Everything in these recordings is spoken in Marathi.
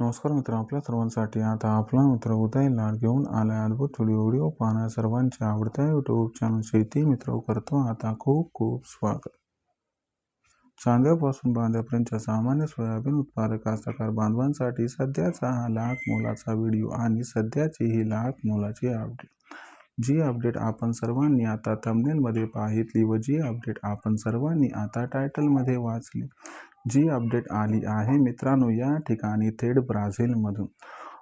नमस्कार मित्रांनो, आपल्या सर्वांसाठी आता आपला मित्र उदय लाड घेऊन आलाय अद्भुत व्हिडिओ पाहण्या सर्वांच्या आवडत्या यूट्यूब चॅनल शेती मित्र करतो आता खूप खूप स्वागत. चांद्यापासून बांध्यापर्यंतच्या सामान्य सोयाबीन उत्पादक कास्तकार बांधवांसाठी सध्याचा हा लाख मोलाचा व्हिडिओ आणि सध्याची ही लाख मोलाची अपडेट. जी अपडेट आपण सर्वांनी आता थंबनेलमध्ये पाहितली व जी अपडेट आपण सर्वांनी आता टायटलमध्ये वाचली, जी अपडेट आली आहे मित्रांनो या ठिकाणी थेट ब्राझीलमधून.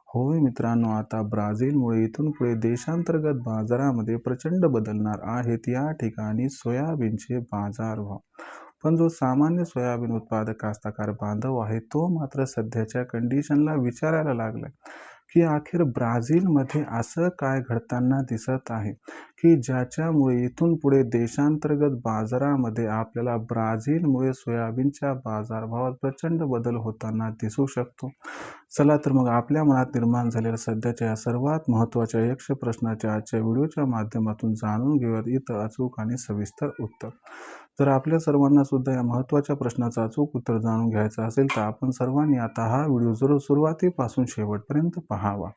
होय मित्रांनो, आता ब्राझीलमुळे इथून पुढे देशांतर्गत बाजारामध्ये प्रचंड बदलणार आहेत या ठिकाणी सोयाबीनचे बाजारभाव. पण जो सामान्य सोयाबीन उत्पादक कास्तकार बांधव आहे तो मात्र सध्याच्या कंडिशनला विचारायला लागलाय की अखेर ब्राझीलमध्ये असं काय घडताना दिसत आहे की ज्याच्यामुळे इथून पुढे देशांतर्गत बाजारामध्ये आपल्याला ब्राझीलमुळे सोयाबीनच्या बाजारभावात प्रचंड बदल होताना दिसू शकतो. चला तर मग आपल्या मनात निर्माण झालेल्या सध्याच्या या सर्वात महत्त्वाच्या यक्ष प्रश्नाच्या आजच्या व्हिडिओच्या माध्यमातून जाणून घेऊयात इथं अचूक आणि सविस्तर उत्तर. जर आपल्या सर्वांना सुद्धा या महत्त्वाच्या प्रश्नाचं अचूक उत्तर जाणून घ्यायचं असेल तर आपण सर्वांनी आता हा व्हिडिओ जरूर सुरुवातीपासून शेवटपर्यंत पाहावा.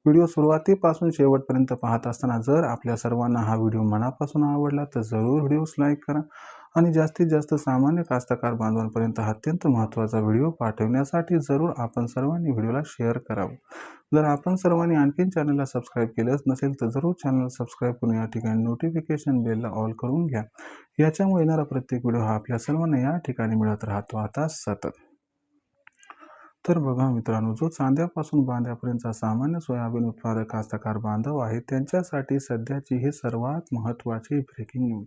व्हिडिओ सुरुवातीपासून शेवटपर्यंत पाहत असताना जर आपल्या सर्वांना हा व्हिडिओ मनापासून आवडला तर जरूर व्हिडिओस लाईक करा आणि जास्तीत जास्त सामान्य कास्तकार बांधवांपर्यंत हा अत्यंत महत्त्वाचा व्हिडिओ पाठवण्यासाठी जरूर आपण सर्वांनी व्हिडिओला शेअर करावं. जर आपण सर्वांनी आणखीन चॅनलला सबस्क्राईब केलंच नसेल तर जरूर चॅनल सबस्क्राईब करून या ठिकाणी नोटिफिकेशन बेलला ऑल करून घ्या. याच्यामुळे येणारा प्रत्येक व्हिडिओ हा आपल्या सर्वांना या ठिकाणी मिळत राहतो आता सतत. तर बघा मित्रांनो, जो चांद्यापासून बांध्यापर्यंतचा सामान्य सोयाबीन उत्पादक कास्तकार बांधव आहे त्यांच्यासाठी सध्याची ही सर्वात महत्त्वाची ब्रेकिंग न्यूज.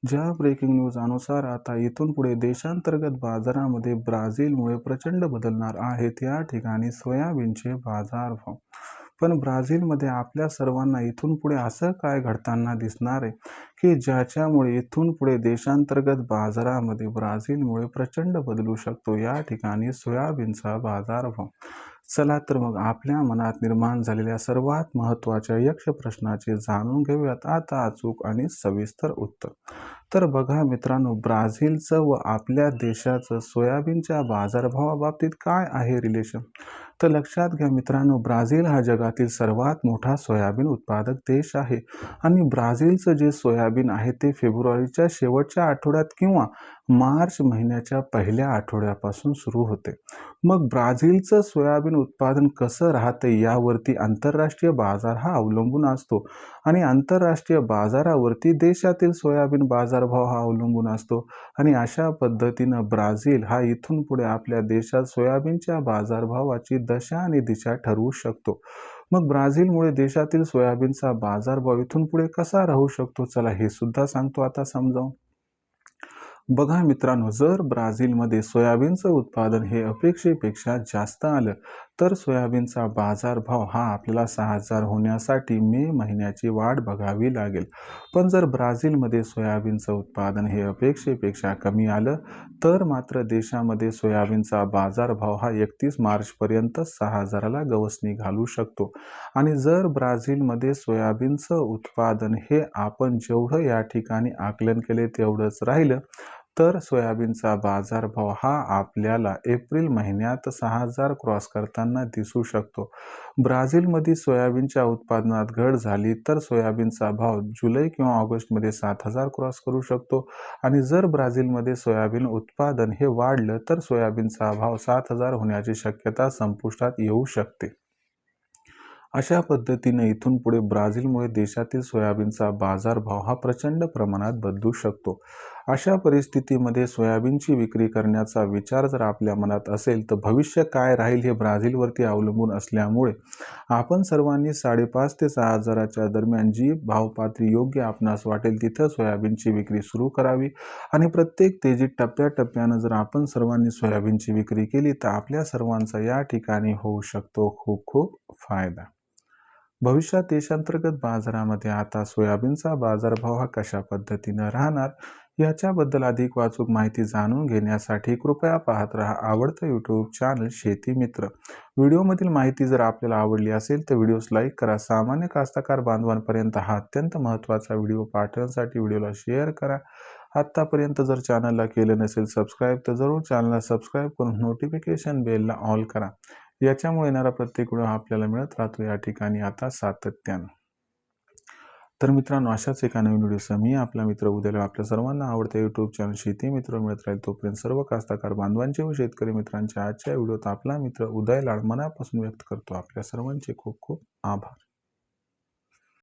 ज्या ब्रेकिंग न्यूज अनुसार आता इथून पुढे देशांतर्गत बाजारामध्ये ब्राझीलमुळे प्रचंड बदलणार आहेत या ठिकाणी सोयाबीनचे बाजारभाव. पण ब्राझीलमध्ये आपल्या सर्वांना इथून पुढे असं काय घडताना दिसणार आहे की ज्याच्यामुळे इथून पुढे देशांतर्गत बाजारामध्ये ब्राझीलमुळे प्रचंड बदलू शकतो या ठिकाणी सोयाबीनचा बाजारभाव. चला तर मग आपल्या मनात निर्माण झालेल्या सर्वात महत्त्वाच्या यक्ष प्रश्नाचे जाणून घेऊयात आता अचूक आणि सविस्तर उत्तर. तर बघा मित्रांनो, ब्राझीलचं व आपल्या देशाचं सोयाबीनच्या बाजारभावाबाबतीत काय आहे रिलेशन. तर लक्षात घ्या मित्रांनो, ब्राझील हा जगातील सर्वात मोठा सोयाबीन उत्पादक देश आहे आणि ब्राझीलचं जे सोयाबीन आहे ते फेब्रुवारीच्या शेवटच्या आठवड्यात किंवा मार्च महिन्याच्या पहिल्या आठवड्यापासून सुरू होते. मग ब्राझीलचं सोयाबीन उत्पादन कसं राहतं यावरती आंतरराष्ट्रीय बाजार हा अवलंबून असतो आणि आंतरराष्ट्रीय बाजारावरती देशातील सोयाबीन बाजारभाव हा अवलंबून असतो आणि अशा पद्धतीनं ब्राझील हा इथून पुढे आपल्या देशात सोयाबीनच्या बाजारभावाची दशा आणि दिशा ठरवू शकतो. मग ब्राझीलमुळे देशातील सोयाबीनचा बाजारभाव इथून पुढे कसा राहू शकतो, चला हे सुद्धा सांगतो आता समजावून. बघा मित्रांनो, जर ब्राझीलमध्ये सोयाबीनचं उत्पादन हे अपेक्षेपेक्षा जास्त आलं तर सोयाबीनचा बाजारभाव हा आपल्याला 6,000 होण्यासाठी मे महिन्याची वाट बघावी लागेल. पण जर ब्राझीलमध्ये सोयाबीनचं उत्पादन हे अपेक्षेपेक्षा कमी आलं तर मात्र देशामध्ये सोयाबीनचा बाजारभाव हा 31 मार्चपर्यंत 6,000ला गवसणी घालू शकतो. आणि जर ब्राझीलमध्ये सोयाबीनचं उत्पादन हे आपण जेवढं या ठिकाणी आकलन केले तेवढंच राहिलं तर सोयाबीनचा बाजारभाव हा आपल्याला एप्रिल महिन्यात 6,000 क्रॉस करताना दिसू शकतो. ब्राझीलमध्ये सोयाबीनच्या उत्पादनात घट झाली तर सोयाबीनचा भाव जुलै किंवा ऑगस्टमध्ये 7,000 क्रॉस करू शकतो आणि जर ब्राझीलमध्ये सोयाबीन उत्पादन हे वाढलं तर सोयाबीनचा भाव 7,000 होण्याची शक्यता संपुष्टात येऊ शकते. अशा पद्धतीने इथून पुढे ब्राझीलमुळे देशातील सोयाबीनचा बाजारभाव हा प्रचंड प्रमाणात बदलू शकतो. अशा परिस्थितीमध्ये सोयाबीनची विक्री करण्याचा विचार जर आपल्या मनात असेल तर भविष्य काय राहील हे ब्राझीलवरती अवलंबून असल्यामुळे आपण सर्वांनी 5,500 ते 6,000च्या दरम्यान जी भावपातळी योग्य आपणास वाटेल तिथं सोयाबीनची विक्री सुरू करावी आणि प्रत्येक तेजीत टप्प्याटप्प्यानं जर आपण सर्वांनी सोयाबीनची विक्री केली तर आपल्या सर्वांचा या ठिकाणी होऊ शकतो खूप खूप फायदा. भविष्यात देशांतर्गत बाजारामध्ये आता सोयाबीनचा बाजारभाव हा कशा पद्धतीनं राहणार याच्याबद्दल अधिक वाचूक माहिती जाणून घेण्यासाठी कृपया पाहत रहा आवडतं यूट्यूब चॅनल शेती मित्र. व्हिडिओमधील माहिती जर आपल्याला आवडली असेल तर व्हिडिओस लाईक करा. सामान्य कास्तकार बांधवांपर्यंत हा अत्यंत महत्त्वाचा व्हिडिओ पाठवण्यासाठी व्हिडिओला शेअर करा. आत्तापर्यंत जर चॅनलला केलं नसेल सबस्क्राईब तर जरूर चॅनलला सबस्क्राईब करून नोटिफिकेशन बेलला ऑल करा. याच्यामुळे येणारा प्रत्येक व्हिडिओ आपल्याला मिळत राहतो या ठिकाणी आता सातत्यानं. तर मित्रांनो, अशाच एका नवीन व्हिडिओसह मी आपला मित्र उद्याला आपल्या सर्वांना आवडत्या YouTube चॅनल शेती मित्र मिळत राहील. तोपर्यंत सर्व कास्तकार बांधवांचे व शेतकरी मित्रांच्या आजच्या व्हिडिओत आपला मित्र उदय लाड मनापासून व्यक्त करतो. आपल्या सर्वांचे खूप खूप आभार.